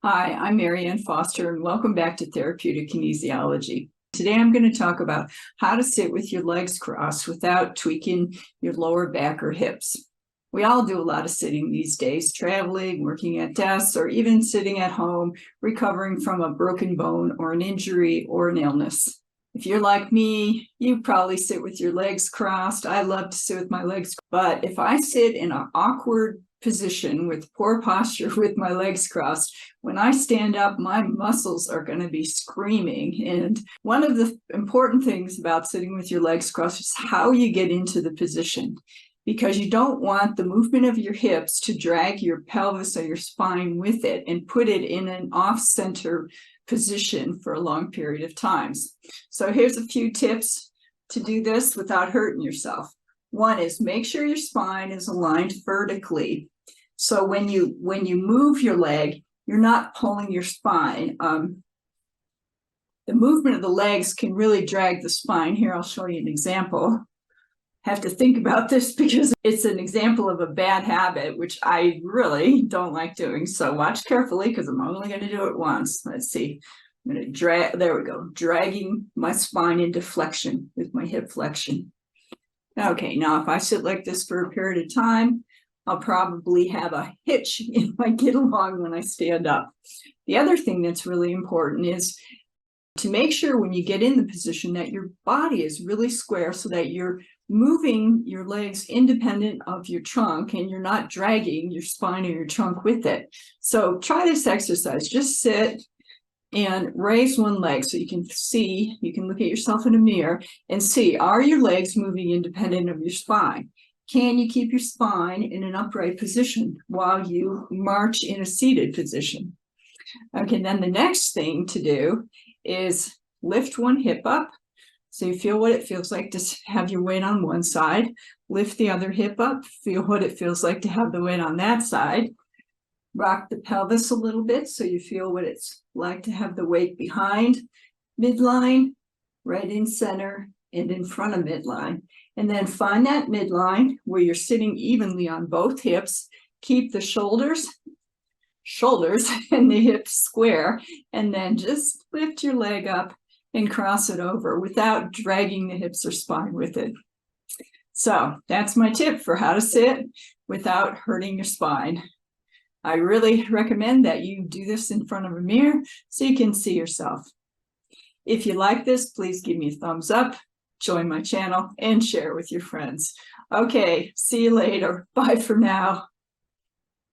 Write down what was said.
Hi, I'm Mary Ann Foster, and welcome back to Therapeutic Kinesiology. Today I'm going to talk about how to sit with your legs crossed without tweaking your lower back or hips. We all do a lot of sitting these days, traveling, working at desks, or even sitting at home, recovering from a broken bone or an injury or an illness. If you're like me, you probably sit with your legs crossed. I love to sit with my legs, but if I sit in an awkward position with poor posture with my legs crossed, when I stand up, my muscles are going to be screaming. And one of the important things about sitting with your legs crossed is how you get into the position, because you don't want the movement of your hips to drag your pelvis or your spine with it and put it in an off-center position for a long period of times. So here's a few tips to do this without hurting yourself. One is make sure your spine is aligned vertically. So when you move your leg, you're not pulling your spine. The movement of the legs can really drag the spine. Here, I'll show you an example. Have to think about this because it's an example of a bad habit, which I really don't like doing. So watch carefully because I'm only going to do it once. Let's see. I'm going to drag, there we go, dragging my spine into flexion with my hip flexion. Okay, now if I sit like this for a period of time, I'll probably have a hitch in my get along when I stand up. The other thing that's really important is to make sure when you get in the position that your body is really square so that you're moving your legs independent of your trunk and you're not dragging your spine or your trunk with it. So try this exercise. Just sit and raise one leg so you can see, you can look at yourself in a mirror and see, are your legs moving independent of your spine? Can you keep your spine in an upright position while you march in a seated position? Okay, then the next thing to do is lift one hip up. So you feel what it feels like to have your weight on one side. Lift the other hip up, feel what it feels like to have the weight on that side. Rock the pelvis a little bit so you feel what it's like to have the weight behind midline, right in center, and in front of midline. And then find that midline where you're sitting evenly on both hips. Keep the shoulders and the hips square, and then just lift your leg up and cross it over without dragging the hips or spine with it. So that's my tip for how to sit without hurting your spine. I really recommend that you do this in front of a mirror so you can see yourself. If you like this, please give me a thumbs up, join my channel, and share with your friends. Okay, see you later. Bye for now.